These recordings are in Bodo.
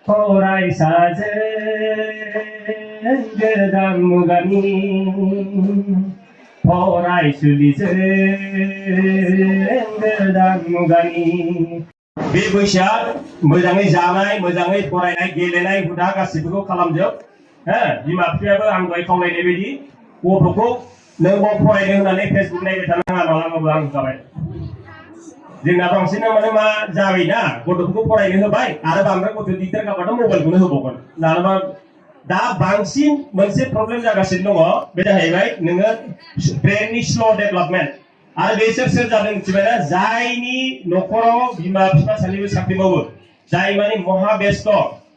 फरायसाजों गोदान मुगानि फरायसुलिजों गोदान मुगानि बे बैसोआ मोजाङै जानाय मोजाङै फरायनाय गेलेनाय हुदा गासिबो खालामजोब हो बिमा बिफायाबो आं दहाय खावलायनाय बायदि गथ'खौ नों फरायनो होननानै फेसबुक नायबाय थानो नाङा मालाबाबो आं जाबाय जोंना बांसिन माने मा जाबायना गथ'फोरखौ फरायनो होबाय आरो बांद्राय गथ' दिगदार गाबाथ' मबाइलखौनो होबावगोन मानोबा दा बांसिन मोनसे प्रब्लेम जागासिनो दङ बे जाहैबाय नोङो ब्रेननि स्ल' डेभेलपमेन्ट आरो बेसोर सोर जादों मिथिबायना जायनि न'खराव बिमा बिफा सानैबो साख्रि मावो जाय माने महा बेस्थ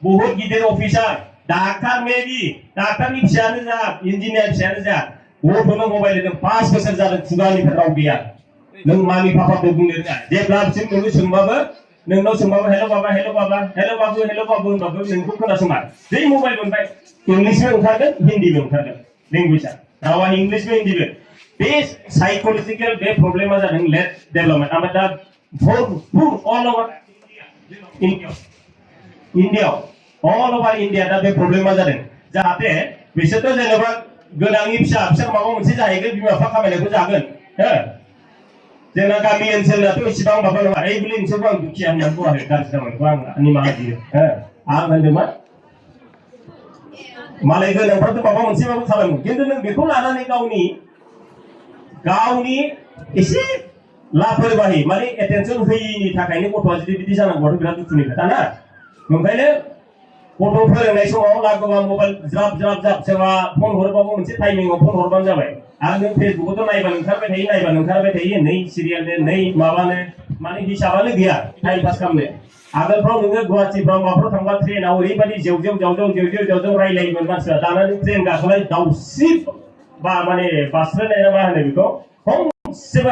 बहुत गिदिर अफिसार डाक्टार मेबि डाक्टारनि फिसायानो जा इन्जिनियार फिसायानो जा गथ'नो मबाइल होदों 5 बोसोर जादों खुगानिफ्राय राव गैया नों मामि पापाखौ बुंनो रोङा जेब्लासिम नोङो सोंबाबो नोंनाव सोंबाबो हेल' बाबा हेल' बाबा हेल' बाबु होनबाबो नोंखौ खोनासङा जै मबाइल मोनबाय इंलिशबो ओंखारगोन हिन्दीबो ओंखारगोन लेंगुवेजआ रावा इंलिशबो हिन्दीबो बे साइकोलजिकल बे प्रब्लेमा जादों लेट डेभेलपमेन्ट ओमफ्राय दा अल ओभार इन्डिया अल ओभार इन्डिया दा बे प्रब्लेमा जादों जाहाथे बिसोरथ' जेनेबा गोनांनि फिसा माबा मोनसे जाहैगोन बिमा बिफा खामायनायखौ जागोन हो जोंना गामि ओनसोलाथ' इसेबां माबा नङा ओइ बुलि नोंसोरखौ आं दुखिया होननानै बुङाखै गाज्रि जानायखौ आं निमाहा बियो हो आं होनदोंमोन मालाय गोनांफ्राथ' माबा मोनसेबाबो खालामो खिन्थु नों बेखौ लानानै गावनि एसे लापरवाहि माने एटेनसन होयिनि थाखायनो गथ'आ जुदि बिदि जानांगौआथ' बिराद दुखुनि खोथा ना ओंखायनो गथ' फोरोंनाय समाव लागोबा मबाइल ज्राब सोरबा फन हरबाबो मोनसे टाइमिंआव फन हरबानो जाबाय आरो नों फेसबुकआवथ' नायबानो ओंखारबाय थायो नै सिरियालनो नै माबानो माने हिसाबानो गैया टाइम पास खालामनो आगोलफ्राव नोङो गुवाहाटिफ्राव माबाफ्राव थांबा ट्रेनाव ओरैबायदि जेवजेव रायलायोमोन मानसिफ्रा दाना नों ट्रेन गाखोनाय दाउस्रि बा माने बास्रायनाय ना मा होनो बेखौ फंसेबो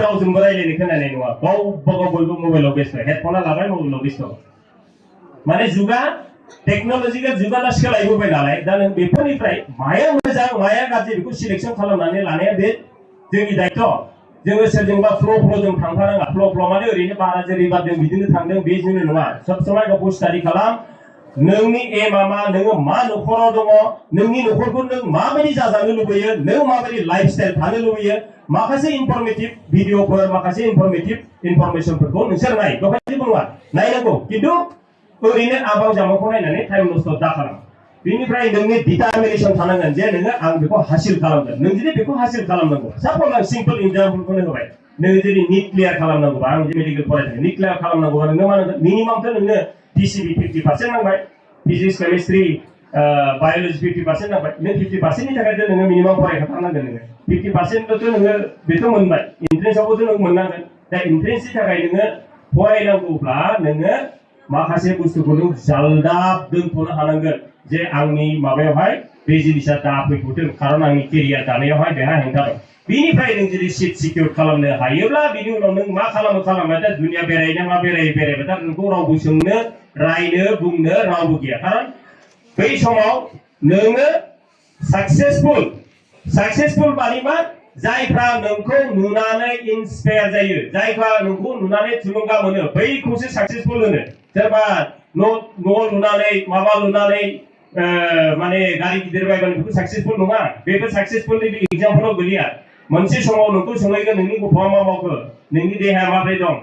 रावजोंबो रायलायनो खोनानाय नङा गावबा गाव बयबो मबाइलाव बेस्थ हेडफना लाबाय मबाइलाव बेस्थ माने जुगा टेक्न'लजिकेल जुगा दा सोलायबोबाय नालाय दा नों बेफोरनिफ्राय माया मोजां माया गाज्रि बेखौ सिलेक्सन खालामनानै लानाया बे जोंनि दायित्व जोङो सोरजोंबा फ्ल' जों थांफानाङा फ्ल' माने ओरैनो बारा जेरै बारदों बिदिनो थांदों बे जोंनो नङा सब समाय गावखौ स्टाडि खालाम नोंनि एमआ मा नोङो मा न'खराव दङ नोंनि न'खरखौ नों माबायदि जाजानो लुबैयो नों माबायदि लाइफ स्टाइल थानो लुबैयो माखासे इनफरमेटिभ भिडिअफोर माखासे इनफरमेटिभ इनफरमेसनफोरखौ नोंसोर नाय बेवहाय जेबो नङा नायनांगौ खिन्थु ओरैनो आबाव जामाखौ नायनानै टाइम नस्ट दा खालाम बेनिफ्राय नोंनि डिटारमिनेसन थानांगोन जे नोङो आं बेखौ हासिल खालामगोन नों जुदि बेखौ हासिल खालामनांगौ साप'ज आं सिम्पल एग्जाम्पलखौनो होबाय नोङो जुदि निट क्लियार खालामनांगौबा आं जे मेडिकेल फरायदों निट क्लियार खालामनांगौबा नोङो मा नांगोन मिनिमामथ' नोंनो पिसिबि 50% नांबाय फिजिक्स केमिस्ट्रि बाय'लजि 50% नांबाय नों 50%नि थाखाय नोङो मिनिमाम फरायखाथारनांगोन नोङो 50%ल'थ' नोङो बेथ' मोनबाय इन्ट्रेन्सआवबोथ' नों मोननांगोन दा इन्ट्रेन्सनि थाखाय नोङो फरायनांगौब्ला नोङो माखासे बुस्थुखौ नों जालदाब दोनथ'नो हानांगोन जे आंनि माबायावहाय बे जिनिसा दा फैथ'थों खारन आंनि केरियार दानायावहाय बेहा हेंथा दं बेनिफ्राय नों जुदि सिट सिकिउर खालामनो हायोब्ला बिनि उनाव नों मा खालामो दा दुनिया बेरायना मा बेरायबाय दा नोंखौ रावबो सोंनो रायनो बुंनो रावबो गैया खारन बै समाव नोङो साक्सेसफुल माने मा जायफ्रा नोंखौ नुनानै इन्सपायार जायो जायफ्रा नोंखौ नुनानै थुलुंगा मोनो बैखौसो साक्सेसफुल होनो सोरबा न' लुनानै माबा लुनानै माने गारि गिदिर बायबानो बेखौ साक्सेसफुल नङा बेबो साक्सेसफुलनि एग्जाम्पलाव गोलैया मोनसे समाव नोंखौ सोंहैगोन नोंनि गथ'आ मा मावखो नोंनि देहाया माबोरै दं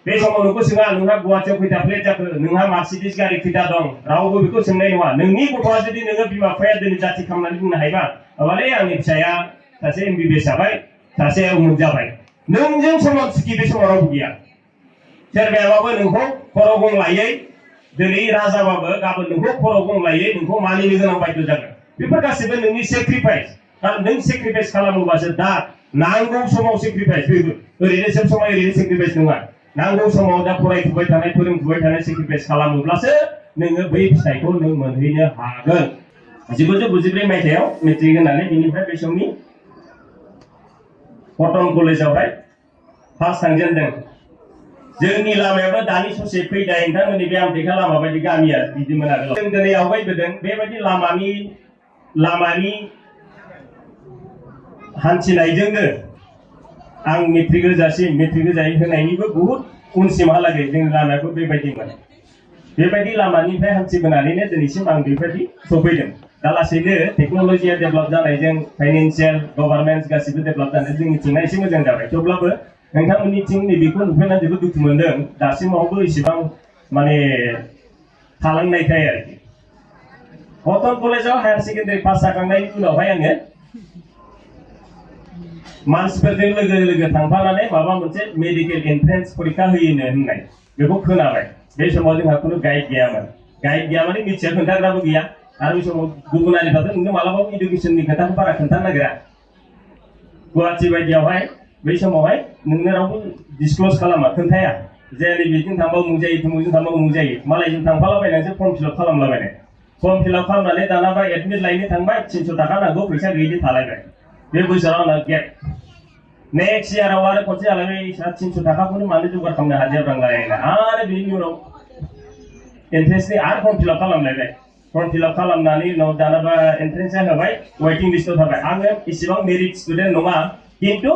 बे समाव नोंखौ सोङा नोंहा गुवाहाटियाव खैथा फ्लेट जाखो नोंहा मार्सिडिस गारि खैथा दं रावबो बेखौ सोंनाय नङा नोंनि गथ'आ जुदि नोङो बिमा बिफाया दिनै जाथि खालामनानै बुंनो हायोबा अबालै आंनि फिसाया सासे MBBS जाबाय सासे उमुक जाबाय नोंजों समान सुखि बे समाव रावबो गैया सोरबायाबाबो नोंखौ खर' गंलायै दिनै राजाबाबो गाबोन नोंखौ खर' गंलायै नोंखौ मानिनो गोनां बायद' जागोन बेफोर गासैबो नोंनि सेक्रिफाइस खारन नों सेक्रिफाइस खालामोबासो दा नांगौ समाव सेक्रिफाइस बेबो ओरैनो सब समाय ओरैनो सेक्रिफाइस नङा नांगौ समाव दा फरायफुबाय थानाय फोरोंफुबाय थानाय सेक्रिफाइस खालामोब्लासो नोङो बै फिथाइखौ नों मोनहैनो हागोन 1992 मायथाइयाव मेट्रिक होनानै बिनिफ्राय बे समनि कटन कलेजावहाय फार्स्ट थांजेनदों जोंनि लामायाबो दानि ससे फैनाय नोंथांमोननि बे आमटेका लामा बायदि गामिया बिदिमोन आरो जों दिनै आवगायबोदों बेबायदि लामानि हान्थिनायजोंनो आं मेट्रिक होजायै होनायनिबो बहुत उनसिमहालागै जोंनि लामायाबो बेबायदिमोन बेबायदि लामानिफ्राय हान्थिबोनानैनो दिनैसिम आं बेबायदि सफैदों दा लासैनो टेक्न'लजिया डेभेलप जानायजों फाइनान्सियेल गभर्नमेन्ट गासिबो डेभेलप जानाय जोंनिथिंना एसे मोजां जाबाय थेवब्लाबो नोंथांमोननिथिं नैबेखौ नुफैनानै जोबोद दुखु मोनदों दासिमावबो इसेबां माने थालांनायखाय आरोखि कटन कलेजाव हायार सेकेन्डारि पास जाखांनायनि उनावहाय आङो मानसिफोरजों लोगो थांफानानै माबा मोनसे मेडिकेल एन्ट्रेन्स परीक्षा होयोनो होननाय बेखौ खोनाबाय बे समाव जोंहा खुनु गाइड गैया माने मिथिया खोन्थाग्राबो गैया आरो बे समाव गुबुनारिफ्राथ' नोंनो मालाबाबो इडुकेसननि खोथाखौ बारा खोन्थानो नागिरा गुवाहाटि बायदियावहाय बै समावहाय नोंनो रावबो डिसक्ल'ज खालामा खोन्थाया जे नैबेजों थांबा उमुक जायो थुमुकजों थांबा उमुक जायो मालायजों थांफालाबायनानैसो फर्म फिलआप खालामलाबायनाय फर्म फिलआप खालामनानै दानाबा एडमिट लायनो थांबाय 300 थाखा नांगौ फैसा गैयिनि थालायबाय बे बोसोराव आंना गेप नेक्स्ट इयाराव आरो खनसे जालायबाय 300 थाखाखौनो मानो जगार खालामनो हाजिरांलायना आरो बेनि उनाव एन्ट्रेन्सनि आरो फर्म फिलआप खालामलायबाय फर्म फिलआप खालामनानै उनाव दानाबा एन्ट्रेन्सआ होबाय वेटिं लिस्टआव थाबाय आङो इसेबां मेरिट स्टुडेन्ट नङा खिन्थु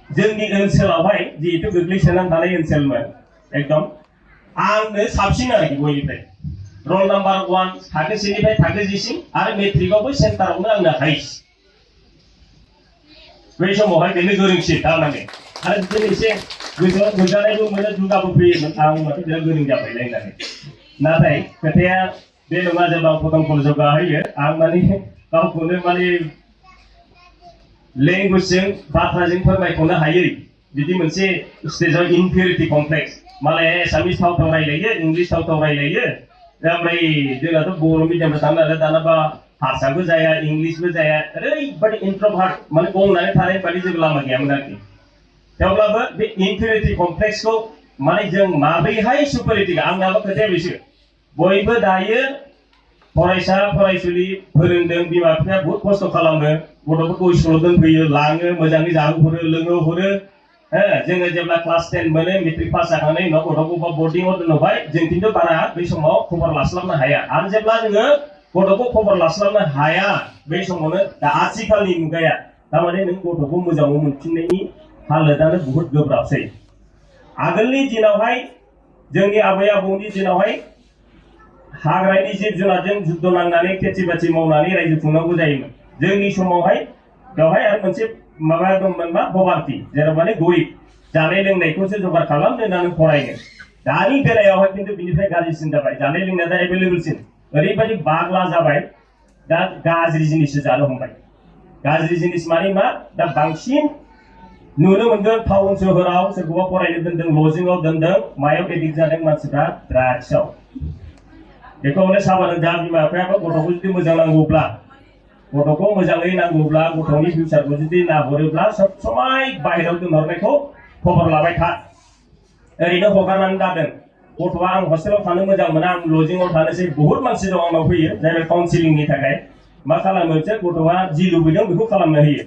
जोंनि ओनसोलावहाय जिहेतु गोग्लैसोनानै थानाय ओनसोलमोन एकदम आंनो साबसिन आरोखि बयनिफ्राय रल नाम्बार 1 थाखो 1 निफ्राय थाखो 10 सिम आरो मेट्रिकआवबो सेन्टारावनो आंनो हाइस्ट बै समावहाय बेनो गोरोंसिन थारमाने आरो बिदिनो एसे गोसोआव गोग्गानायबो मोनो दुगाबो फैयोमोन आं माथो बिराद गोरों जाबायलाय होननानै नाथाय खोथाया बे नङा जेब्ला कटन कलेजाव गाहैयो आं माने गावखौनो माने लेंगुवेजजों बाथ्राजों फोरमायख'नो हायै बिदि मोनसे स्टेजाव इनफेरिटि कमप्लेक्स मालाय एसामिस थाव रायलायो इंलिस थाव रायलायो ओमफ्राय जोंनाथ' बर' मिडियामआव थांनो नालाय दानाबा हारसाबो जाया इंलिसबो जाया ओरैबायदि इन्ट्रभार्ट माने गंनानै थानाय बायदि जेबो लामा गैयामोन आरोखि थेवब्लाबो बे इनफेरिटि कमप्लेक्सखौ माने जों माब्रैहाय सुपारिटि आंनाबो खोथाया बेसो बयबो दायो फरायसा फरायसुलि फोरोंदों बिमा बिफाया बहुत खस्थ' खालामो गथ'फोरखौ स्कुलाव दोनफैयो लाङो मोजाङै जाहोहरो लोंहोहरो जोङो जेब्ला क्लास 10 मोनो मेट्रिक पास जाखांनायनि उनाव गथ'खौ बर्डिंआव दोनहरबाय जों खिन्थु बारा बै समाव खबर लास्लाबनो हाया आरो जेब्ला जोङो गथ'खौ खबर लास्लाबनो हाया बै समावनो दा आथिखालनि मुगाया थारमाने नों गथ'खौ मोजाङै मोनफिननायनि हालोदानो बहुत गोब्राबसै आगोलनि दिनावहाय जोंनि आबै आबौनि दिनावहाय हाग्रानि जिब जुनारजों जुद्ध नांनानै खेथि बाथि मावनानै रायजो खुंनांगौ जायोमोन जोंनि समावहाय बेवहाय आरो मोनसे माबा दंमोन मा पभार्टि जेराव माने गरिब जानाय लोंनायखौसो जगार खालामनो होननानै फरायनो दानि बेलायावहाय खिन्थु बिनिफ्राय गाज्रिसिन जाबाय जानाय लोंनाया दा एभेलेबलसिन ओरैबायदि बाग्ला जाबाय दा गाज्रि जिनिससो जानो हमबाय गाज्रि जिनिस माने मा दा बांसिन नुनो मोनगोन टाउन सोहोराव सोरखौबा फरायनो दोनदों लजिंआव दोनदों मायाव एडिक्ट जादों मानसिफ्रा ड्राग्सआव बेखौ हले साबानो जा बिमा बिफायाबो गथ'खौ जुदि मोजां नांगौब्ला गथ'खौ मोजाङै नांगौब्ला गथ'नि फिउचारखौ जुदि नाहरोब्ला सब समाय बाहेरायाव दोनहरनायखौ खबर लाबाय था ओरैनो हगारनानै दादों गथ'आ आं हस्टेलाव थानो मोजां मोना आं लजिंआव थानोसै बहुत मानसि दं आंनाव फैयो जाय काउन्सिलिंनि थाखाय मा खालामो गथ'आ जि लुबैदों बेखौ खालामनो होयो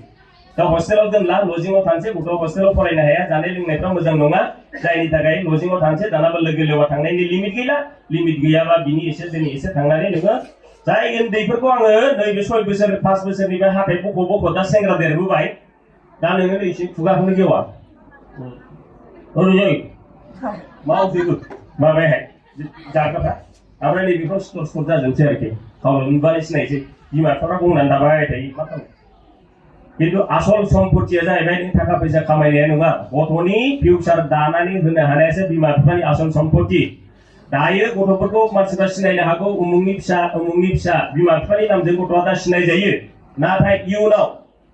दा हस्टेलाव दोनला लजिंआव थानोसै गथ'आ हस्टेलाव फरायनो हाया जानाय लोंनायफ्रा मोजां नङा जायनि थाखाय लजिंआव थानोसै दानाबा लोगो लेवा थांनायनि लिमिट गैला लिमिट गैयाबा बिनि एसे जोंनि एसे थांनानै नोङो जाय उन्दैफोरखौ आङो नैबे 6 बोसोर 5 बोसोरनिफ्राय हाथाय बख' दा सेंग्रा देरबोबाय दा नोङो एसे खुगाखौनो गेवा ओरै मा उदैबो माबायाहाय जाग्राफ्रा ओमफ्राय नैबेखौ स्टर जाजोबसै आरोखि गावनो नुबानो सिनायसै बिमा बिफाफ्रा बुंनानै थाबाय थायो मा खालामो खिन्थु आसल सम्पथिया जाहैबाय नों थाखा फैसा खामायनाया नङा गथ'नि फिउचार दानानै होनो हानायासो बिमा बिफानि आसल सम्पथि दायो गथ'फोरखौ मानसिफ्रा सिनायनो हागौ उमुकनि फिसा बिमा बिफानि नामजों गथ'आ दा सिनाय जायो नाथाय इयुनाव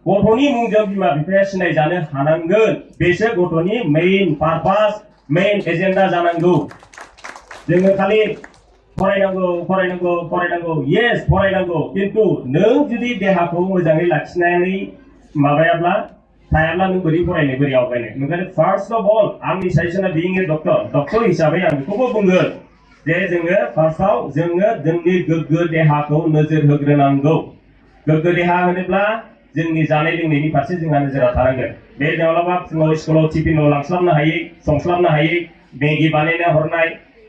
गथ'नि मुंजों बिमा बिफाया सिनाय जानो हानांगोन बेसो गथ'नि मेइन पारपास मेइन एजेन्डा जानांगौ जोङो खालि फरायनांगौ येस फरायनांगौ खिन्थु नों जुदि देहाखौ मोजाङै लाखिनानै माबायाब्ला थायाब्ला नों बोरै फरायनो बोरै आवगायनो ओंखायनो फार्स्ट अफ अल आंनि साजेसना बिं ए डक्टर हिसाबै आं बेखौबो बुंगोन जे जोङो फार्स्टआव जोङो जोंनि गोग्गो देहाखौ नोजोर होग्रोनांगौ गोग्गो देहा होनोब्ला जोंनि जानाय लोंनायनि फारसे जोंहा नोजोरा थानांगोन बे माब्लाबा फुङाव स्कुलाव टिफिनाव लांस्लाबनो हायै संस्लाबनो हायै मेगि बानायना हरनाय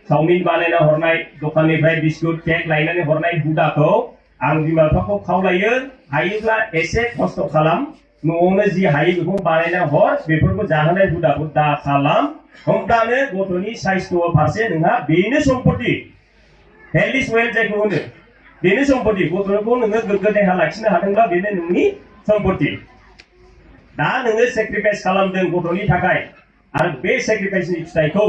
चाउमिन बानायना हरनाय दखाननिफ्राय बिस्कुट केक लायनानै हरनाय हुदाखौ आं बिमा बिफाखौ खावलायो हायोब्ला एसे खस्थ' खालाम न'आवनो जि हायो बेखौ बानायना हर बेफोरखौ जाहोनाय हुदाखौ दा खालाम होमब्लानो गथ'नि साइस्थ' फारसे नोंहा बेनो सम्पति हेल्थ इज वेल्थ जायखौ होनो बेनो सम्पति गथ'खौ नोङो गोग्गो देहा लाखिनो हादोंब्ला बेनो नोंनि सम्पति दा नोङो सेक्रिफाइस खालामदों गथ'नि थाखाय आरो बे सेक्रिफाइसनि फिथाइखौ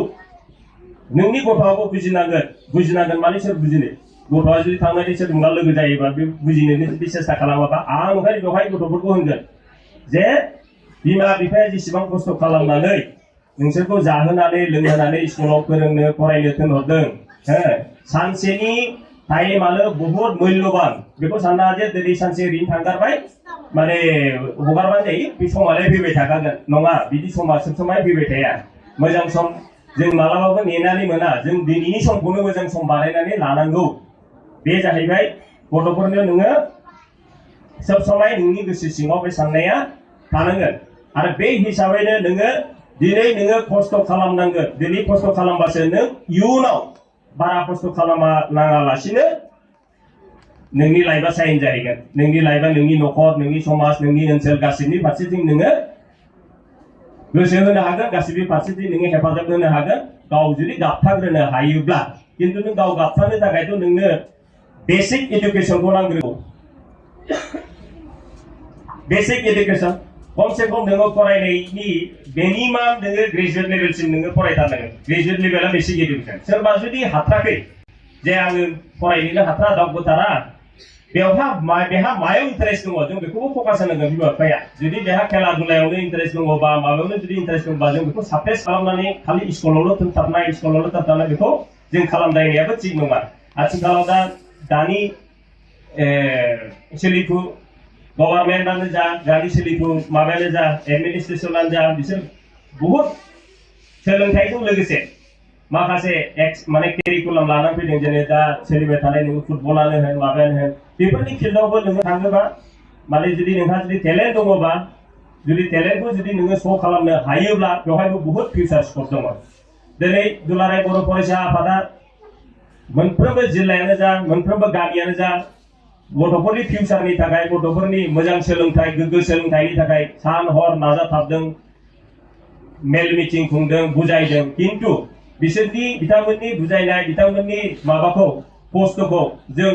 नोंनि गथ'आबो बुजिनांगोन माने सोर बुजिनो गथ'आ जुदि थांनानै सोरजोंबा लोगो जायोबा बे बुजिनो जुदि सेस्था खालामाबा आं ओंखायनो बेवहाय गथ'फोरखौ होनगोन जे बिमा बिफाया जेसेबां खस्थ' खालामनानै नोंसोरखौ जाहोनानै लोंहोनानै स्कुलाव फोरोंनो फरायनो थिनहरदों सानसेनि टाइमानो बहुत मूल्यबान बेखौ सानना जे दिनै सानसे ओरैनो थांगारबाय माने हगारबानो जायो बे समालाय फैबाय थाखागोन नङा बिदि समा सब समाय फैबाय थाया मोजां सम जों मालाबाबो नेनानै मोना जों दिनैनि समखौनो मोजां सम बानायनानै लानांगौ बे जाहैबाय गथ'फोरनो नोङो सब समाय नोंनि गोसो सिङाव बे साननाया थानांगोन आरो बे हिसाबैनो नोङो दिनै नोङो खस्थ' खालामनांगोन दिनै खस्थ' खालामबासो नों इयुनाव बारा खस्थ' खालामालासिनो नोंनि लाइफआ साइन जाहैगोन नोंनि लाइफआ नोंनि न'खर नोंनि समाज नोंनि ओनसोल गासिबनि फारसेथिं नोङो गोसो होनो हागोन गासिबो फारसेथिं नोङो हेफाजाब होनो हागोन गाव जुदि गाबथाग्रोनो हायोब्ला खिन्थु नों गाव गाबथानो थाखायथ' नोंनो बेसिक एडुकेसनखौ नांगौ बेसिक एडुकेसन खमसे खम नोङो फरायनायनि मिनिमाम नोङो ग्रेजुवेट लेभेलसिम नोङो फरायथारनांगोन ग्रेजुवेट लेभेला बेसिक एडुकेसन सोरबा जुदि हाथाराखै जे आङो फरायनोनो हाथारा दावबोथारा बेहा मायाव इन्टारेस्ट दङ जों बेखौबो फकास होनांगोन बिमा बिफाया जुदि बेहा खेला दुलायावनो इन्टारेस्ट दङबा माबायावनो जुदि इन्टारेस्ट दङबा जों बेखौ साप्रेस खालामनानै खालि स्कुलावल' दोनथाबनाय बेखौ जों खालामदायनायाबो थिग नङा आथिखालाव दानि सोलिफु गभर्नमेन्टआनो जा दानि सोलिफु माबायानो जा एडमिनिस्ट्रेसनानो जा बिसोर बहुत सोलोंथाइजों लोगोसे माखासे माने केरिकुलाम लानानै फैदों जेरै दा सोलिबाय थानाय नोङो फुटबलानो होन माबायानो होन बेफोरनि फिल्डआवबो नोङो थाङोबा माने जुदि नोंहा जुदि टेलेन्ट दङबा जुदि टेलेन्टखौ जुदि नोङो श' खालामनो हायोब्ला बेवहायबो बहुत फिउचार स्कप दङ दिनै दुलाराय बर' फरायसा आफादा मोनफ्रोमबो जिल्लायानो जा मोनफ्रोमबो गामियानो जा गथ'फोरनि फिउचारनि थाखाय गथ'फोरनि मोजां सोलोंथाइ गोग्गो सोलोंथाइनि थाखाय सान हर नाजाथाबदों मेल मिटिं खुंदों बुजायदों खिन्थु बिसोरनि बिथांमोननि बुजायनाय बिथांमोननि माबाखौ पस्टखौ जों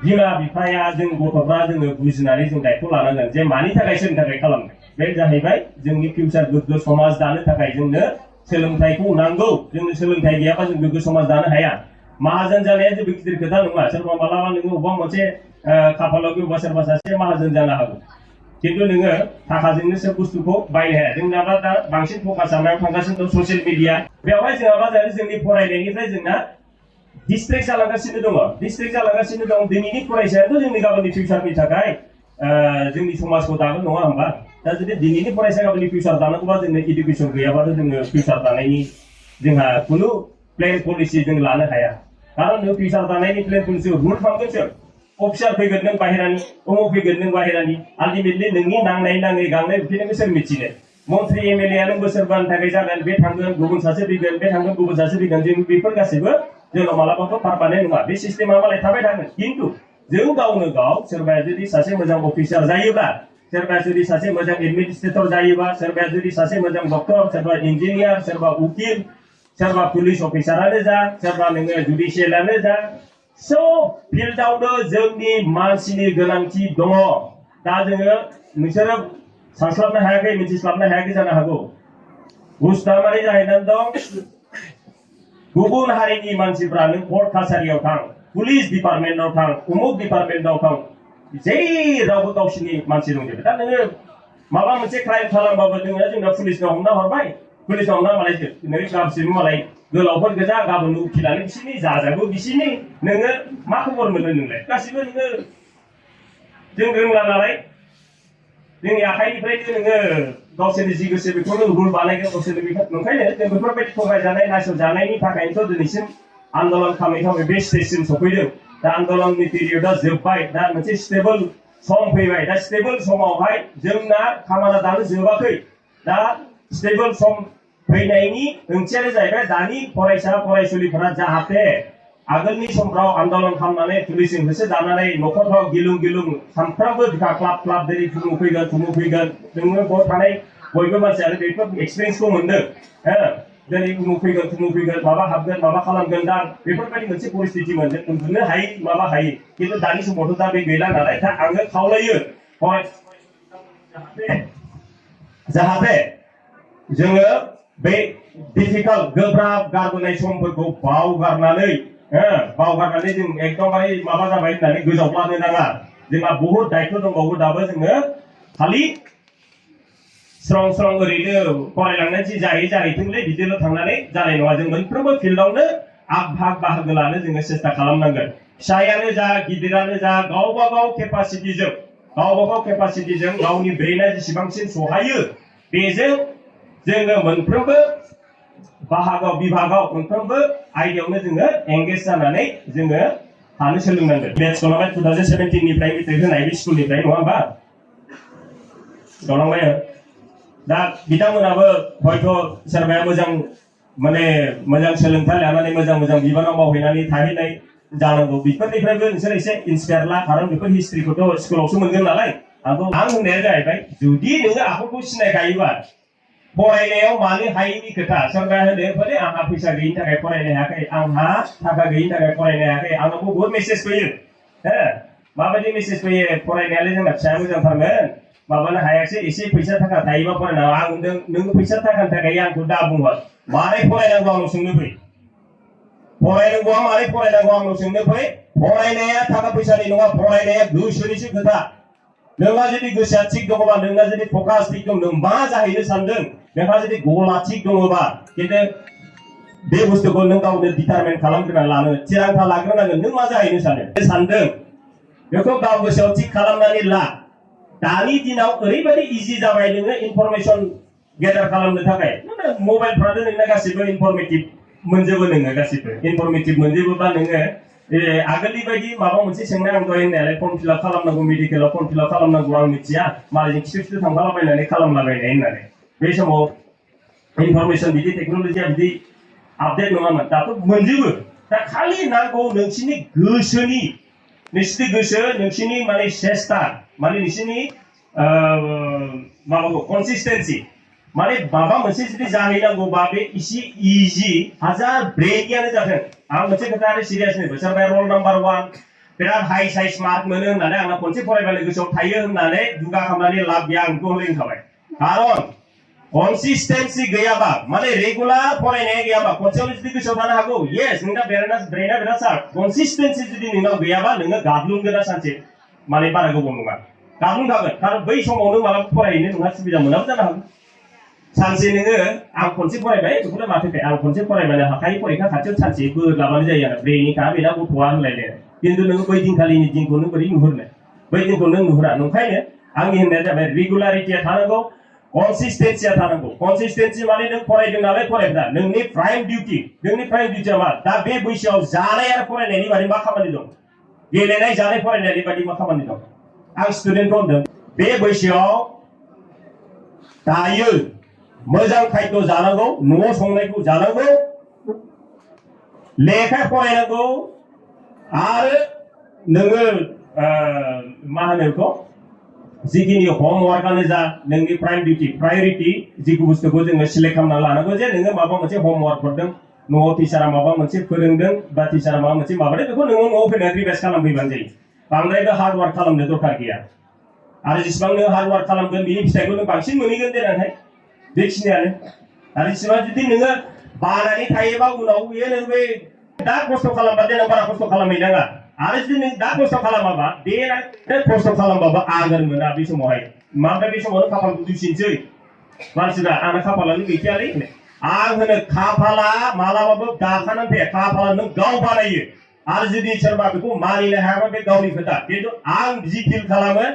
बिमा बिफाया जों गथ'फ्रा जोङो बुजिनानै जों दायथ' लानांगोन जे मानि थाखाय सोरनि थाखाय खालामदों बे जाहैबाय जोंनि फिउचार गोग्गो समाज दानो थाखाय जोंनो सोलोंथाइखौ नांगौ जोंनो सोलोंथाइ गैयाबा जों गोग्गो समाज दानो हाया माहाजोन जानाया जेबो गिदिर खोथा नङा सोरबा मालाबा नोङो अबेबा मोनसे खाफालाव गैयाबा सोरबा सासे माहाजोन जानो हागौ खिन्थु नोङो थाखाजोंनो सोब बुस्थुखौ बायनो हाया जोंनाबा दा बांसिन फकास जानायाव थांगासिनो दं ससियेल मिडिया बेवहाय जोंहा मा जायो जोंनि फरायनायनिफ्राय जोंना डिस्ट्रेक्ट जालांगासिनो दं दिनैनि फरायसायाथ' जोंनि गाबोननि फिउचारनि थाखाय जोंनि समाजखौ दागोन नङा होमबा दा जुदि दिनैनि फरायसा गाबोननि फिउचार दानांगौबा जोंनो इडुकेसन गैयाबाथ' जोङो फिउचार दानायनि जोंहा खुनु प्लेन पलिसि जों लानो हाया कारण नों फिउचार दानायनि प्लेन पलिसि रुल खालामगोन सोर अफिसार फैगोन नों बाहेरानि अमुक फैगोन नों बाहेरानि आल्टिमेटलि नोंनि नांनाय गांनाय उखैनायखौ सोर मिथिनो मन्त्रि एमएलए नों बोसोरबानि थाखाय जागोन बे थांगोन गुबुन सासे फैगोन बे थांगोन गुबुन सासे फैगोन जों बेफोर गासैबो जोंनाव मालाबाबो पारमानेन्ट नङा बे सिस्टेमा मालाय थाबाय थागोन खिन्थु जों गावनो गाव सोरबाया जुदि सासे मोजां अफिसार जायोब्ला सोरबाया जुदि सासे मोजां एडमिनिस्ट्रेटर जायोबा सोरबाया जुदि सासे मोजां डक्टर सोरबा इन्जिनियार सोरबा उकिल सोरबा पुलिस अफिसारानो जा सोरबा नोङो जुडिसियेलानो जा सब फिल्डआवनो जोंनि मानसिनि गोनांथि दङ दा जोङो नोंसोरो सानस्लाबनो हायाखै मिथिस्लाबनो हायाखै जानो हागौ बुस्थुआ मारै जाहैनानै दं गुबुन हारिनि मानसिफ्रा नों कर्ट कासारियाव थां पुलिस डिपार्टमेन्टआव थां उमुक डिपार्टमेन्टआव थां जेरावबो गावसिनि मानसि दंजोबो दा नोङो माबा मोनसे क्राइम खालामबाबो जोंना पुलिसनाव हमना हरबाय पुलिसनाव हमना मालायसो नों गासिबो मालाय गोलावफोर गोजा गाबोन उखिलानो बिसिनि जाजाबो बिसिनि नोङो मा खबर मोनो नोंलाय गासिबो नोङो जों रोंला नालाय जोंनि आखाइनिफ्रायनो नोङो गावसोरनि जि गोसो बेखौनो रुल बानायगोन गावसोरनि ओंखायनो जों बेफोरबायदि थगायजानाय नासयजानायनि थाखायनोथ' दिनैसिम आन्दलन खालामै बे स्टेजसिम सफैदों दा आन्दलननि पिरियडआ जोब्बाय दा मोनसे स्टेबल सम फैबाय दा स्टेबल समावहाय जोंना खामानिया दानो जोबाखै दा स्टेबल सम फैनायनि ओंथियानो जाहैबाय दानि फरायसा फरायसुलिफोरा जाहाथे आगोलनि समफ्राव आन्दलन खालामनानै पुलिसजों होसो जानानै न'खरफ्राव गिलुं गिलुं सानफ्रामबो बिखा क्लाब क्लाब दिनै थुमु फैगोन नोङो बेयाव थानाय बयबो मानसियानो बेफोर एक्सपिरियेन्सखौ मोनदों दिनै थुमु फैगोन माबा हाबगोन माबा खालामगोन दा बेफोरबायदि मोनसे परिस्थिति मोनदों उन्दुनो हायै माबा हायै खिन्थु दानि समावथ' दा बे गैला नालाय दा आङो खावलायो जाहाथे जोङो बे डिफिकाल्ट गोब्राब गारबोनाय समफोरखौ बावगारनानै जों एकदमबारे माबा जाबाय होननानै गोजावलानो नाङा जोंहा बहुद दायित्व दंबावो दाबो जोङो खालि स्ट्रं ओरैनो फरायलांनायसै जाहैथोंलै बिदिल' थांनानै जानाय नङा जों मोनफ्रोमबो फिल्डआवनो आग भाग बाहागो लानो जोङो सेस्था खालामनांगोन फिसायानो जा गिदिरानो जा गावबा गाव केपासिटिजों गावनि ब्रेना जेसेबांसिम सहायो बेजों जोङो मोनफ्रोमबो बिभागाव मोनफ्रोमबो आयदायावनो जोङो एंगेज जानानै जोङो थानो सोलोंनांगोन बेच खालामबाय 2017 निफ्राय मेट्रिक होनाय बे स्कुलनिफ्राय नङा होमबा दलांबाय दा बिथांमोनाबो हयथ' सोरबाया मोजां सोलोंथाइ लानानै मोजां बिबानाव मावहैनानै थाहैनाय जानांगौ बेफोरनिफ्रायबो नोंसोर एसे इन्सपायार ला खारन बेफोर हिस्ट्रिखौथ' स्कुलावसो मोनगोन नालाय आं होननाया जाहैबाय जुदि नोङो आखरखौ सिनायखायोबा फरायनायाव मानो हायैनि खोथा सोरबाया होनो आंहा फैसा गैयिनि थाखाय फरायनो हायाखै आंहा थाखा गैयिनि थाखाय फरायनो हायाखै आंनावबो बहुत मेसेज फैयो माबायदि मेसेज फैयो फरायनायालाय जोंना फिसाया मोजांथारमोन माबानो हायासै एसे फैसा थाखा थायोबा फरायनांगौ आं होनदों नोङो फैसा थाखानि थाखाय आंखौ दा बुंहर मारै फरायनांगौ आंनाव सोंनो फै फरायनांगौआ मारै फरायनांगौ आंनाव सोंनो फै फरायनाया थाखा फैसानि नङा फरायनाया गोसोनिसो खोथा नोंहा जुदि गोसोआ थिग दङबा नोंहा जुदि फकास थिग दं नों मा जाहैनो सानदों नोंहा जुदि गला थिग दङबा खिन्थु बे बुस्थुखौ नों गावनो डिटारमाइन खालामग्रोना लानो थिरांथा लाग्रोनांगोन नों मा जाहैनो सानदों बेखौ गाव गोसोआव थिग खालामनानै ला दानि दिनाव ओरैबायदि इजि जाबाय नोङो इनफरमेसन गेदार खालामनो थाखाय मबाइलफ्रानो नोंना गासिबो इनफरमेटिभ मोनजोबो नोङो गासिबो इनफरमेटिभ मोनजोबोबा नोङो आगोलनि बायदि माबा मोनसे सोंनाय आं दहाय होननायालाय फर्म फिलआप खालामनांगौ मेडिकेलाव फर्म फिलआप खालामनांगौ आं मिथिया मालायजों खिथु थांफालाबायनानै खालामलाबायनाय होननानै बे समाव इनफरमेसन बिदि टेक्न'लजिया बिदि आपडेट नङामोन दाथ' मोनजोबो दा खालि नांगौ नोंसिनि गोसोनि नोंसिनि माने सेस्था माने नोंसिनि माबाखौ कनसिस्टेन्सि माने माबा मोनसे जुदि जाहैनांगौबा बे इसे इजि हाजार ब्रेकियानो जाथों आं मोनसे खोथा आरो सिरियासनो सोरबाया रल नाम्बार 1 बिराद हाइ साइज मार्क मोनो होननानै आंना खनसे फरायबानो गोसोआव थायो होननानै दुगा खालामनानै लाब गैया आं बेखौ होनखाबाय खारन कनसिस्टेन्सि गैयाबा माने रेगुलार फरायनाया गैयाबा खनसेयावनो जुदि गोसोआव थानो हागौ येस नोंना ब्रेना बिराद सार्प कनसिस्टेन्सि जुदि नोंनाव गैयाबा नोङो गाब्लुंगोना सानसे माने बारा गोबाव नङा गाब्लुंखागोन खारन बै समावनो मालाबा फरायहैनो नोंहा सुबिदा मोनाबो जानो हागौ सानसे नोङो आं खनसे फरायबाय बेखौनो माथोखाय आं खनसे फरायबानो हाखायै फरिखा खाथियाव सानसे बोरलाबानो जायो आरो ब्रेनिखा बेना गथ'आ होनलायनो खिन्थु नोङो बै दिनखालिनि दिनखौ नों बोरै नुहुरनो बै दिनखौ नों नुहुरा ओंखायनो आंनि होननाया जाबाय रेगुलारिटिया थानांगौ कनसिस्टेन्सिया थानांगौ कनसिस्टेन्सि माने नों फरायदों नालाय फरायबा नोंनि प्राइम डिउटिया मा दा बे बैसोआव जानाय आरो फरायनायनि बादै मा खामानि दं गेलेनाय जानाय फरायनायनि बादै मा खामानि दं आं स्टुडेन्टखौ होनदों बे बैसोआव दायो मोजां खाद्य जानांगौ न'आव संनायखौ जानांगौ लेखा फरायनांगौ आरो नोङो मा होनो बेखौ जिखिनि हमवर्कआनो जा नोंनि प्राइम डिउटि प्रायरिटि जिखु बुस्थुखौ जोङो सिलेक्ट खालामना लानांगौ जे नोङो माबा मोनसे हमवर्क हरदों न'आव टिचारा माबा मोनसे फोरोंदों बा टिचारा माबा मोनसे माबादों बेखौ नोङो न'आव फैनानै रिभाइस खालामफैबानो जायो बांद्रायबो हार्ड वार्क खालामनो दरकार गैया आरो जेसेबां नों हार्ड वार्क खालामगोन बिनि फिथाइखौ नों बांसिन मोनहैगोन देनांहाय बेखिनियानो आरो जेसेबां जुदि नोङो बानानै थायोबा उनाव बेयो नों बे दा खस्थ' खालामबा देनां बारा खस्थ' खालामहैनाङा आरो जुदि नों दा खस्थ' खालामाबा खस्थ' खालामबाबो आगोर मोना बे समावहाय माब्ला बे समावनो खाफालखौ दुसिनसै मानसिफ्रा आंना खाफालानो गैखायालै आं होनो खाफाला मालाबाबो गाखानानै फैया खाफाला नों गाव बानायो आरो जुदि सोरबा बेखौ मानिनो हायाबा बे गावनि खोथा खिन्थु आं जि फिल खालामो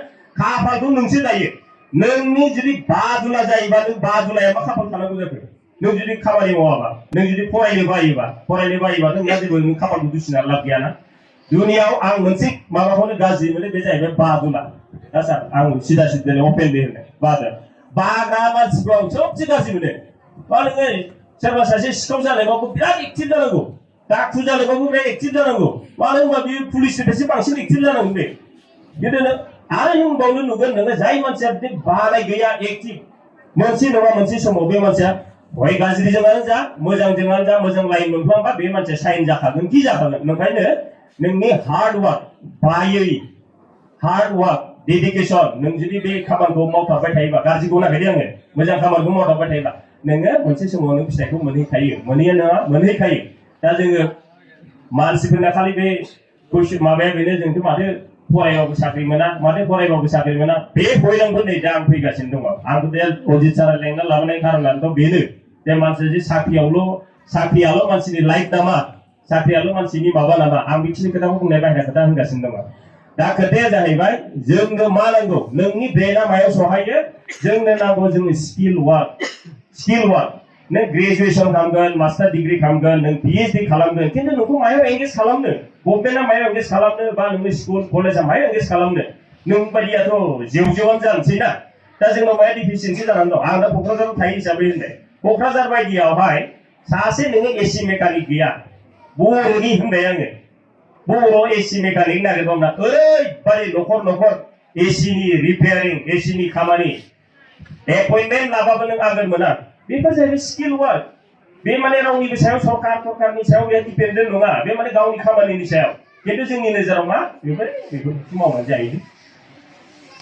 खाफालखौ नोंसो जायो नोंनि जुदि बादुला जायोबा नों बादुलाया मा खाफाल थानांगौ जाखो नों जुदि खामानि मावाबा नों जुदि फरायनो बायोबा नोंना जेबो नों खाफालखौ दुसिनानै लाब गैयाना दुनियाव आं मोनसे माबाखौनो गाज्रि मोनो बे जाहैबाय बादुला दा सार आं सिदा अपेन बे होनो बाग्रा मानसिखौ आं सबसे गाज्रि मोनो बा नोङो सोरबा सासे सिखाव जानायबाबो बिराद एक्टिभ जानांगौ डाक्टु जानोबाबो बिराद एक्टिभ जानांगौ मानो होनबा बियो पुलिसनिफ्रायसो बांसिन एक्टिभ जानांगौ बे खिन्थु नों आरो नों बावनो नुगोन नोङो जाय मानसिया बानाय गैया एक्टिभ मोनसे नङा मोनसे समाव बे मानसिया हय गाज्रिजोंआनो जा मोजांजोंआनो जा मोजां लाइन मोनफ्लांबा बे मानसिया साइन जाखागोन कि जाखागोन ओंखायनो नोंनि हार्ड वार्क बायै हार्ड वार्क डेडिकेसन नों जुदि बे खामानिखौ मावथाबबाय थायोबा गाज्रिखौ नागारदो आङो मोजां खामानिखौ मावथाबबाय थायोबा नोङो मोनसे समाव नों फिथाइखौ मोनहैखायो मोनहैया नङा मोनहैखायो दा जोङो मानसिफोरना खालि बे माबाया बेनो जोंथ' माथो फरायबाबो साख्रि मोना माथो फरायबाबो साख्रि मोना बे बयनांबो नै दा आं फैगासिनो दङ आंबो दा अजित सारा लेंना लाबोनाय खारनानैथ' बेनो जे मानसि जे साख्रियाल' मानसिनि लाइफ नामा साख्रियाल' मानसिनि माबा नामा आं बेखिनि खोथाखौ बुंनाय बाहेरा खोथा होनगासिनो दङ दा खोथाया जाहैबाय जोंनो मा नांगौ नोंनि ब्रेना मायाव सहायो जोंनो नांगौ जोंनि स्किल वार्क नों ग्रेजुएसन खालामगोन मास्टार डिग्री खालामगोन नों PhD खालामगोन खिन्थु नोंखौ मायाव एंगेज खालामनो गभर्नमेन्टआ मायाव एंगेज खालामनो बा नोंनि स्कुल कलेजआ मायाव एंगेज खालामनो नों बायदियाथ' जेवजेवानो जानोसै ना दा जोंनाव माया डिफिसियेन्सि जानानै दं आं दा क'क्राझाराव थायो हिसाबै होनबाय क'क्राझार बायदियावहाय सासे नोङो एसि मेकानिक गैया बर'नि होनबाय आङो बर' एसि मेकानिक नागिरबावना ओरैबायदि न'खर एसिनि रिपेयारिं एसिनि खामानि एपइन्टमेन्ट लाबाबो नों आगोल मोना बेफोर जाहैबाय स्किल वार्क बे माने रावनिबो सायाव सरकारनि सायाव बे डिपेन्डेन्ट नङा बे माने गावनि खामानिनि सायाव खिन्थु जोंनि नोजोराव मा बेफोरखौ मावनानै जायो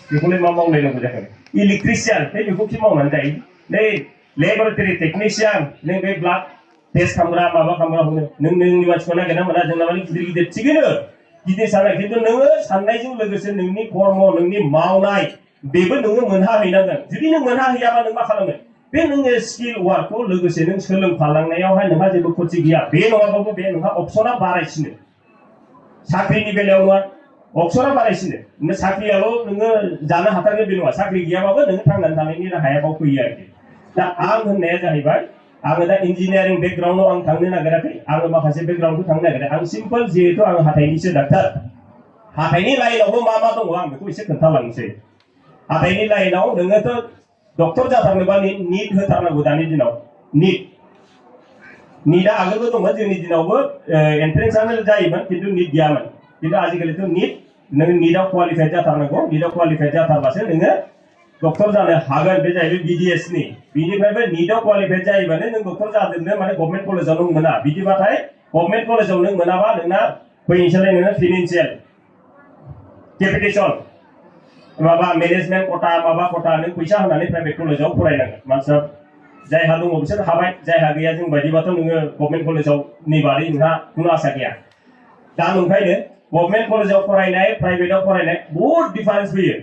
बेखौलाय मा मावलायनांगौ जाखो इलेक्ट्रिशियान बेखौ खि मावनानै जायो नै लेबरेटरि टेकनिशियान नों बे ब्लाड टेस्ट खालामग्रा माबा खालामग्रा होनो नोंनि मानसिखौ नागिरना मोना जोंना माने गिदिर थिगैनो गिदिर साननाय खिन्थु नोङो साननायजों लोगोसे नोंनि कर्म नोंनि मावनाय बेबो नोङो मोनहाहैनांगोन जुदि नों मोनहाहैयाबा नों मा खालामगोन बे नोङो स्किल वार्कखौ लोगोसे नों सोलोंफालांनायावहाय नोंहा जेबो खथि गैया बे नङाबाबो बे नोंहा अपसना बारायसिनो साख्रिनि बेलायाव नङा अपसना बारायसिनो साख्रियाल' नोङो जानो हाथारगोन बे नङा साख्रि गैयाबाबो नोङो थांनानै थानायनि राहाया बाव फैयो आरोखि दा आं होननाया जाहैबाय आङो दा इन्जिनियारिं बेकग्राउन्डआव आं थांनो नागिराखै आङो माखासे बेकग्राउन्डखौ थांनो नागिरदों आं सिम्पल जिहेतु आङो हाथाइनिसो डाक्टार हाथाइनि लाइनावबो मा दङ आं बेखौ एसे खोन्थालांनोसै हाथाइनि लाइनाव नोङोथ' डक्टर जाथारनोबा निट होथारनांगौ दानि दिनाव निटआ आगोलबो दंमोन जोंनि दिनावबो एन्ट्रेन्सआनो जायोमोन खिन्थु निट गैयामोन खिन्थु आजिखालिथ' निट नोङो निटआव क्वालिफाइड जाथारनांगौ निटआव क्वालिफाइड जाथारबासो नोङो डक्टर जानो हागोन बे जाहैबाय BDS नि बिनिफ्रायबो निटआव क्वालिफाइड जायोबानो नों डक्टर जाजोबनो माने गभर्नमेन्ट कलेजाव नों मोना बिदिबाथाय गभर्नमेन्ट कलेजाव नों मोनाबा नोंना फैनोसैलाय नोङो फिनान्सियेल केपिटेसन माबा मेनेजमेन्ट खथा माबा खथा नों फैसा होनानै प्राइभेट कलेजाव फरायनांगोन मानसिया जायहा दङ बिसोर हाबाय जायहा गैया जों बायदिबाथ' नोङो गभर्नमेन्ट कलेजाव नि बादै नोंहा खुनु आसा गैया दा ओंखायनो गभर्नमेन्ट कलेजाव फरायनाय प्राइभेटआव फरायनाय बहुद डिफारेन्स फैयो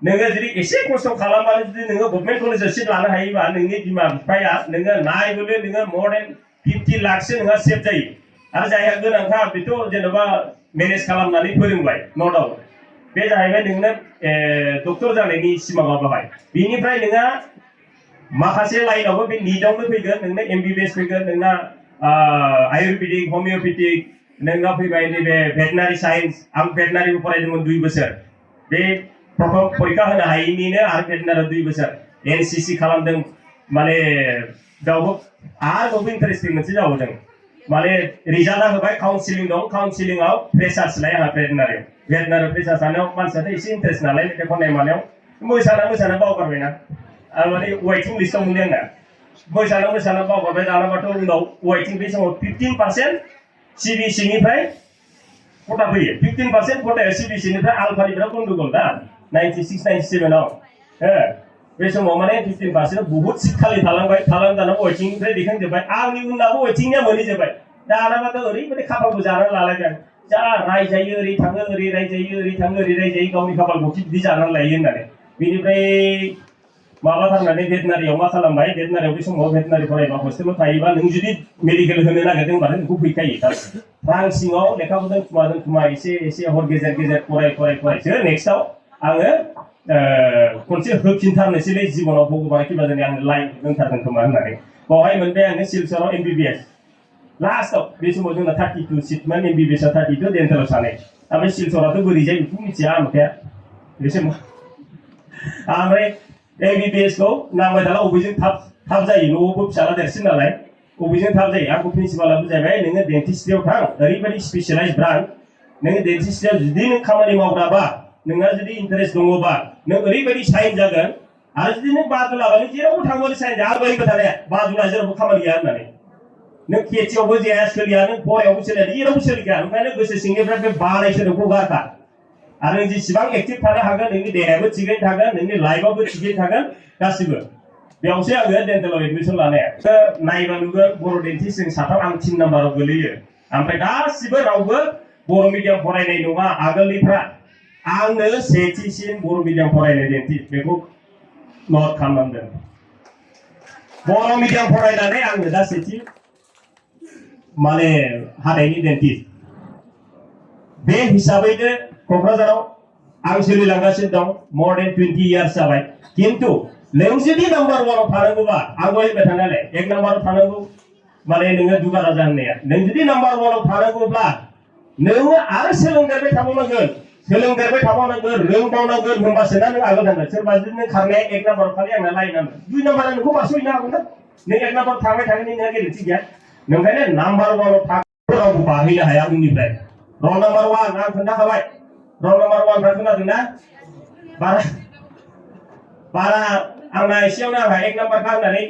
नोङो जुदि एसे खस्थ' खालामबानो जुदि नोङो गभर्नमेन्ट कलेजाव सिट लानो हायोबा नोंनि बिमा बिफाया नोङो नायबोले नोङो मर देन 50 लाखसो नोंहा सेभ जायो आरो जायहा गोनांखा बेथ' जेनेबा मेनेज खालामनानै फोरोंबाय न' डाउट बे जाहैबाय नोंनो डक्टर जानायनि सिमाङाव बाहाय बिनिफ्राय नोंहा माखासे लाइनावबो बे निटआवनो फैगोन नोंना MBBS फैगोन नोंना आयुर्वेदिक हमिअपेथिक नोंना फैबाय नैबे भेटेनारि साइन्स आं भेटेनारिबो फरायदोंमोन 2 बोसोर बे प्रथम परीक्षा होनो हायैनिनो आरो भेटेनारियाव 2 बोसोर NCC खालामदों माने बेयावबो आरो इन्टारेस्टिं मोनसे जाबावदों माने रिजाल्टआ होबाय काउन्सिलिं दं काउन्सिलिंआव फ्रेसार्स लाय आंहा भेटेनारि फ्रेसार्स लानायाव मानसियाथ' एसे इन्टारेस्ट नालाय मेथाइ खननाय मानायाव मोसाना बावगारबायना आरो माने वेटिं लिस्टआव मोनदों आंना मोसाना बावगारबाय दानाबाथ' उनाव वेटिं बे समाव 15% CBSE निफ्राय खथा फैयो 15% खथाया CBSE निफ्राय आलफानि बिराद गन्डगोल दा 96 97 आव बे समाव माने 15% बहुत सिट खालि थालांजाना वेटिंनिफ्राय देखांजोब्बाय आंनि उनावबो वेटिंनिया मोनहैजोब्बाय दानाबाथ' ओरैबायदि खाफालखौ जानानै लालायबाय जा रायजायो ओरै थाङो ओरै रायजायो ओरै थाङो ओरै रायजायो गावनि खाफालखौ बिदि जानानै लायो होननानै बिनिफ्राय माबाथारनानै भेटेनारियाव मा खालामबाय भेटेनारियाव बे समाव भेटेनारि फरायबा हस्टेलाव थायोबा नों जुदि मेडिकेल होनो नागिरदोंबाथाय नोंखौ फैखायो रां सिङाव लेखाखौ थुमा एसे हर गेजेर फरायसो नेक्स्टआव आङो खनसे होफिनथारनोसैलै जिबनाव भगबान किबा जोंनि आङो लाइन दोनथारगोन खोमा होननानै बावहाय मोनबाय आङो सिलचराव MBBS लास्टआव बे समाव जोंना 32 सिटमोन MBBS 32 डेन्टेलाव सानै ओमफ्राय सिलचराथ' बोरै जायो बेखौ मिथिया आमखाया बे समाव ओमफ्राय MBBS खौ नांबाय थाला अबेजों थाब जायो न'आवबो फिसाला देरसिन नालाय अबेजों थाब जायो आंखौ प्रिन्सिपाला बुजायबाय नोङो डेन्टिस्टयाव थां ओरैबायदि स्पेसियलाइज ब्रान्ड नोङो डेन्टिस्टयाव जुदि नों खामानि मावग्राबा नोंहा जुदि इन्टारेस्ट दङबा नों ओरैबायदि साइन जागोन आरो जुदि नों बादुलाबानो जेरावबो थांबानो साइन जा आरो ओरैबो थानाया बादुला जेरावबो खामानि गैया होननानै नों खेथियावबो जाया सोलिया नों फरायावबो सोलिया जेरावबो सोलिया ओंखायनो गोसो सिंनिफ्राय बे बानाय सोदोबखौ गारखा आरो नों जेसेबां एक्टिभ थानो हागोन नोंनि देहायाबो थिगैनो थागोन नोंनि लाइफआबो थिगैनो थागोन गासिबो बेयावसो आङो डेन्टेलाव एडमिसन लानाया नायबा नुगोन बर' डेन्टिस्ट जों साथाम आं 3 नाम्बाराव गोलैयो ओमफ्राय गासिबो रावबो बर' मिडियाम फरायनाय नङा आगोलनिफ्रा आंनो सेथिसिन बर' मिडियाम फरायनाय डेन्टिस्ट बेखौ नट खालामनांगोन बर' मिडियाम फरायनानै आंनो दा सेथि माने हाथाइनि डेन्टिस्ट बे हिसाबैनो क'क्राझाराव आं सोलिलांगासिनो दं more than 20 years जाबाय किन्तु नों जुदि नाम्बार 1 आव थानांगौबा आं होनबाय थानायालाय 1 नाम्बाराव थानांगौ माने नोङो दुगा राजा होननाया नों जुदि नाम्बार 1 आव थानांगौब्ला नोङो आरो सोलोंदेरबाय थाबावनांगोन रोंबावनांगोन होनबासो ना नों आगोल थांगोन सोरबा जुदि नों खारनाया 1 नाम्बाराव खालि आंना लायनांगोन 2 नाम्बारा नोंखौ बारस'हैनो हागौ ना नों 1 नाम्बाराव थांबाय थागोन नोंहा गेरेन्थि गैया नोंखायनो नाम्बार 1 आव रावबो बाहैनो हाया उननिफ्राय रल नाम्बार 1 आं खोन्थाखाबाय रल नाम्बार 1 फ्रा खोनादोंना बारा आंना एसेयावनो आंहा 1 नाम्बार खा होननानै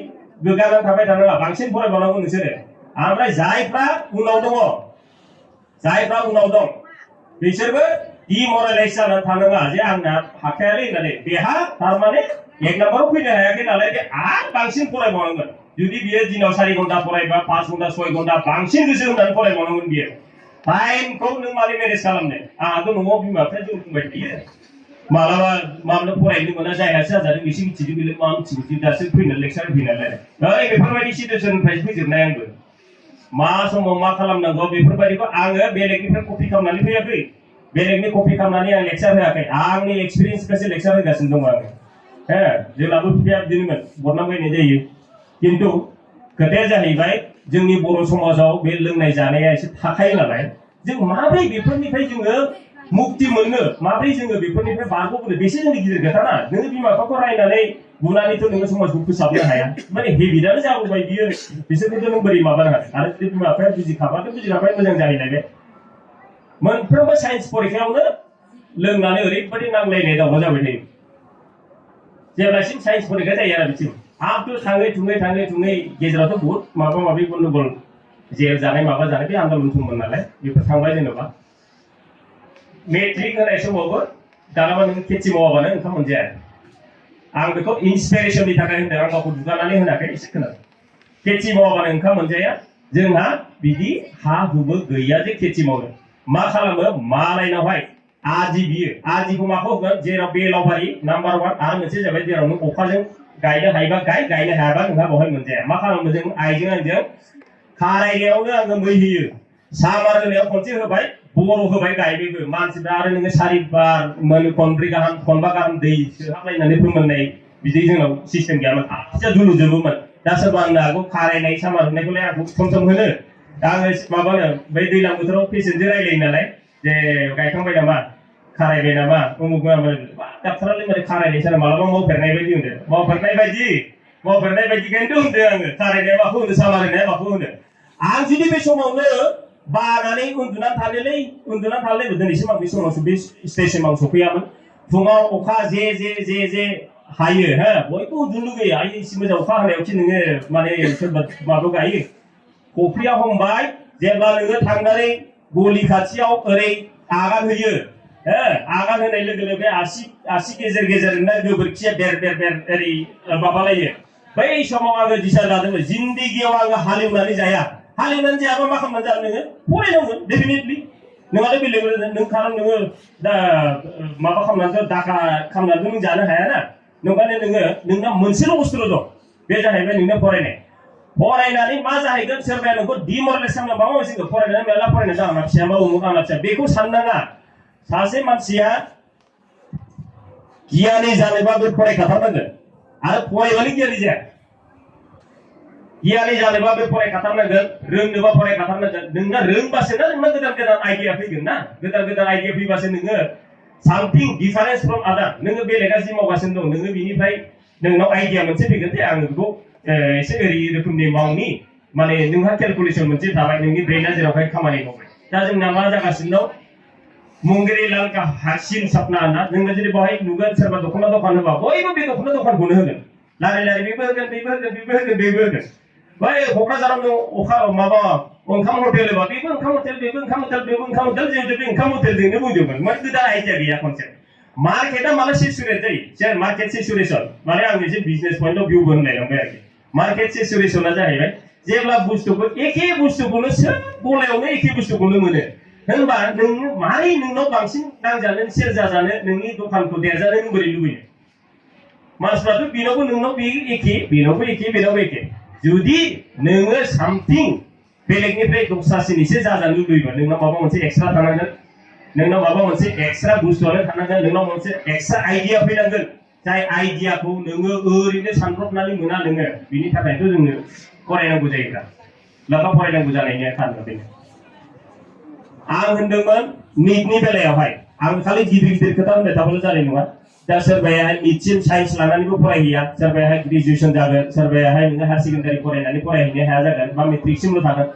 गोग्गानानै थाबाय थानाङा बांसिन फरायबावनांगौ नोंसोरो ओमफ्राय जायफ्रा उनाव दं बिसोरबो डिमरेलाइज जानानै थानाङा जे आंना हाखायालै होननानै बेहा थारमाने 1 नाम्बाराव फैनो हायाखै नालाय बे आरो बांसिन फरायबावनांगोन जुदि बियो दिनाव 4 घन्टा फरायबा 5 घन्टा 6 घन्टा बांसिन गोसो होनानै फरायबावनांगोन बियो टाइमखौ नों मारै मेनेज खालामनो आंहाथ' न'आव बिमा बिफाया जों बुंबाय थायो मालाबा माब्ला फरायनो मोना जायहासो जाजादों बिसो मिथिदों बेलाय मा मिथिगौ दासो फैनो लेक्सार फैनालाय ओइ बेफोरबायदि सिटुएसननिफ्राय फैजोबनाय आंबो मा समाव मा खालामनांगौ बेफोरबायदिखौ आङो बेलेगनिफ्राय कपि खालामनानै फैयाखै बेलेगनि कपि खालामनानै आं लेक्सार होआखै आंनि एक्सपिरियेन्सखौसो लेक्सार होगासिनो दङ आङो जोंनाबो बिफाया बिदिनोमोन बरनामबायनाय जायो किन्तु खोथाया जाहैबाय जोंनि बर' समाजाव बे लोंनाय जानाया एसे थाखायो नालाय जों माब्रै बेफोरनिफ्राय जोङो मुक्ति मोननो माब्रै जोङो बेफोरनिफ्राय बारग'बोनो बेसो जोंनि गिदिर खोथा ना नोङो बिमा बिफाखौ रायनानै बुनानैथ' नोङो समाजखौ फोसाबनो हाया माने हेबिटआनो जाबोबाय बियो बिसोरखौथ' नों बोरै माबानो हागोन आरो जुदि बिमा बिफाया बुजिखाबाय मोजां जाहैलायबाय मोनफ्रोमबो साइन्स परिखायावनो लोंनानै ओरैबायदि नांलायनाय दावहा जाबाय थायो जेब्लासिम साइन्स परिखा जायो आरो बिथिं आंथ' थाङै थुङै गेजेरावथ' बहुत माबा गन्डगल जेल जानाय माबा जानाय बे आन्दलन सममोन नालाय बेफोर थांबाय जेनेबा मेट्रिक होनाय समावबो दानाबा नों खेथि मावाबानो ओंखाम मोनजाया आं बेखौ इन्सपिरेसननि थाखाय होनदों आं गावखौ दुगानानै होनाखै एसे खोनादों खेथि मावाबानो ओंखाम मोनजाया जोंहा बिदि हा हुबो गैया जे खेथि मावनो मा खालामो मालायनावहाय आदि बियो आदिखौ माखौ होगोन जेराव बेलावबारि नाम्बार 1 आरो मोनसे जाबाय जेराव नों अखाजों गायनो हायोबा गायनो हायाबा नोंहा बहाय मोनजाया मा खालामो जों आइजों खारायनायावनो आङो मै होयो सामार होनायाव खनसे होबाय बर' होबाय गायबायबो मानसिफ्रा आरो नोङो 4 बार खनब्रै गाहाम खनबा गाहाम दै सोहाबलायनानै फोमोननाय बिदि जोंनाव सिस्टेम गैयामोन आथिया दुलुजोबोमोन दा सोरबा आंनो आगौ खारायनाय सामार होनायखौलाय आंखौ सम होनो दा आङो माबानो बै दैज्लां बोथोराव पेसेन्टजों रायलायो नालाय जे गायखांबाय नामा खारायबाय नामा उमुक डाक्टारालाय मारै खारायनायसो मालाबा मावफेरनाय बायदि होनदों मावफेरनाय बायदिखायनोथ' होनदों आङो खारायनाया माखौ होनो सामार होनाया माखौ होनो आं जुदि बे समावनो बानानै उन्दुनानै थानानै दिनैसिम आं बे समावसो बे स्टेजसिम आं सफैयामोन फुङाव अखा जे हायो बयबो उन्दुनो लुगैयो आइ एसे मोजां अखा हानायावसो नोङो माने सोरबा माबा गायो खफ्रिया हमबाय जेब्ला नोङो थांनानै गलि खाथियाव ओरै आगान होयो आगान होनाय लोगो लोगो आसि गेजेर ना गोबोरखिया बेर ओरै माबालायो बै समाव आङो दिसा लादोंमोन जिन्दगियाव आङो हालेवनानै जायाबा मा खालामनानै जानो नोङो फरायनांगोन डेफिनेटलि नोंहाथ' बेलेग नों खारन नोङो दा माबा खालामनानै दाखा खालामनानैबो नों जानो हायाना नोंखायनो नोंना मोनसेल' बुस्थुल' दं बे जाहैबाय नोंनो फरायनानै मा जाहैगोन सोरबाया नोंखौ डिमरेलाइज खालामनो माबा मोनसे फरायनानै मेरला फरायनाय आंना फिसाया मा उमुक आंना फिसा बेखौ साननाङा सासे मानसिया गियानि जानोबा बे फरायखाथारनांगोन आरो फरायबानो गियानि जाया गियानि जानोबा बे फरायखाथारनांगोन रोंनोबा फरायखाथारनांगोन नोंना रोंबासो ना नोंना गोदान आइडिया फैगोन ना गोदान आइडिया फैबासो नोङो सामथिं डिफारेन्स फ्रम आदार नोङो बेलेगा जि मावगासिनो दं नोङो बिनिफ्राय नोंनाव आइडिया मोनसे फैगोन जे आङो बेखौ एसे ओरै रोखोमनि मावनि माने नोंहा केलकुलेसन मोनसे थाबाय नोंनि ब्रेना जेरावहाय खामानि मावबाय दा जोंना मा जागासिनो दं मंगेरे लाल का हासिन सपना ना नोङो जुदि बाहाय नुगोन सोरबा दख'ना दखान होबा बयबो बे दख'ना दखानखौनो होगोन लारि लारि बेबो होगोन बेबो होगोन बेबो होगोन बेबो होगोन बै क'क्राझाराव नों अखा माबा ओंखाम हटेल होबा बेबो ओंखाम हटेल बेबो ओंखाम हटेल बेबो ओंखाम हटेल जों बे ओंखाम हटेलजोंनो बुंजोबगोन माने गोदान आइडिया गैया कनसेप्ट मार्केटा माला सेचुरेट जायो शेयर मार्केट सेचुरेशन माने आं मोनसे बिजनेस पॉइंट अफ व्यू होनलायलांबाय आरोखि मार्केट सेचुरेशना जाहैबाय जेब्ला बुस्थुखौ एखे बुस्थुखौनो सोब गलायावनो एखे बुस्थुखौनो मोनो होनबा नों मारै नोंनाव बांसिन नांजानो सेल जाजानो नोंनि दखानखौ देरजानो नों बोरै लुबैयो मानसिफ्राथ' बेनावबो नोंनाव बे एखे बेनावबो एखे बेनावबो एखे जुदि नोङो सामथिं बेलेगनिफ्राय दस्रासिन एसे जाजानो लुबैयोबा नोंनाव माबा मोनसे एक्सट्रा थानांगोन नोंनाव माबा मोनसे एक्सट्रा बुस्थुआनो थानांगोन नोंनाव मोनसे एक्सट्रा आइडिया फैनांगोन जाय आइडियाखौ नोङो ओरैनो सानब्रबनानै मोना नोङो बिनि थाखायथ' जोंनो फरायनांगौ जायोब्ला लेखा फरायनांगौ जानायनि खारना बेनो आं होनदोंमोन निटनि बेलायावहाय आं खालि गिदिर गिदिर खोथा होनबाय थाबाल' जानाय नङा दा सोरबाया निटसिम साइन्स लानानैबो फरायहैया सोरबायाहाय ग्रेजुएसन जागोन सोरबायाहाय नोङो हायार सेकेन्डारि फरायनानै फरायहैनो हाया जागोन बा मेट्रिकसिमल' थागोन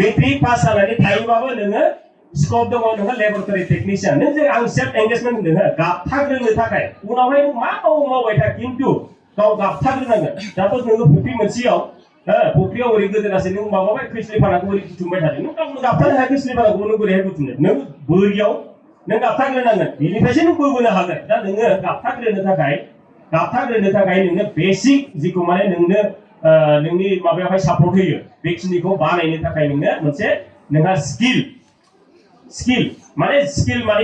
मेट्रिक पास जानानै थायोबाबो नोङो स्कोप दङ नोंहा लेबरेटरि टेकनिशियान नों जे आं सेल्फ एंगेजमेन्ट होनदों हो गाबथाग्रोनो थाखाय उनावहाय नों मा मावबाय था खिन्थु गाव गाबथाग्रोनांगोन दाथ' नोङो फुख्रि मोनसेयाव फुख्रियाव ओरै गोदोनासै नों माबाबाय खोस्लिफानाखौ ओरै बुथुमबाय थादों नों गावनो गाबथानो हाया खोस्लिफानाखौ नों बोरैहाय बुथुमनो नों बोरियाव नों गाबथाग्रोनांगोन बेनिफ्रायसो नों बोबोनो हागोन दा नोङो गाबथाग्रोनो थाखाय नोंनो बेसिक जिखौ माने नोंनो नोंनि माबायावहाय सापर्ट होयो बेखिनिखौ बानायनो थाखाय नोंनो मोनसे नोंहा स्किल माने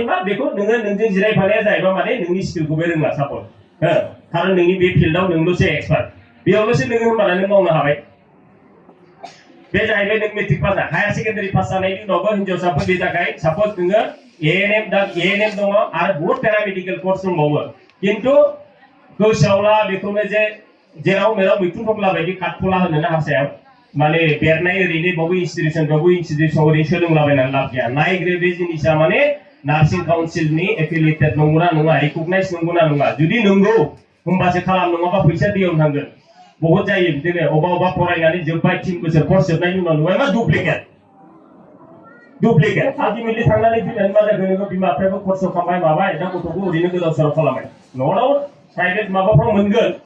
मा बेखौ नोङो नोंजों जिरायफानाया जाहैबा माने नोंनि स्किलखौबो रोङा सापर्ट खारन नोंनि बे फिल्डआव नोंल'सो एक्सपार्ट बेयावल'सो नोङो होनबाना नों मावनो हाबाय बे जाहैबाय नों matric pass higher secondary pass जानायनि उनावबो हिनजावसाफोरनि थाखाय सापज नोङो एएनएम दङ आरो बहुत पेरामेडिकेल कर्स दंबावो खिन्थु गोसोआव ला बेखौनो जे जेराव मेराव मैथुन थफ्ला बायदि काटफला होनो ना हारसायाव माने बेरनाय ओरैनो बावबो इनस्टिटिउसन ओरैनो सोलोंलाबायनानै लाब गैया नायग्रो बे जिनिसा माने नार्सिं काउन्सिलनि एफिलिएटेड नंगौना नङा रिकगनाइज नंगौना नङा जुदि नंगौ होमबासो खालाम नङाबा फैसा दैयाव थांगोन बहुत जायो बिदिनो अबा फरायनानै जोब्बाय 3 बोसोर कर्स जोबनायनि उनाव नुबाय मा डुप्लिकेट आल्टिमेटलि थांनानै फैनानै मा जाखो नोङो बिमा बिफायाबो खरस खालामबाय माबाय दा गथ'खौ ओरैनो गोदाव सोराव खालामबाय न'आव प्राइभेट माबाफ्राव मोनगोन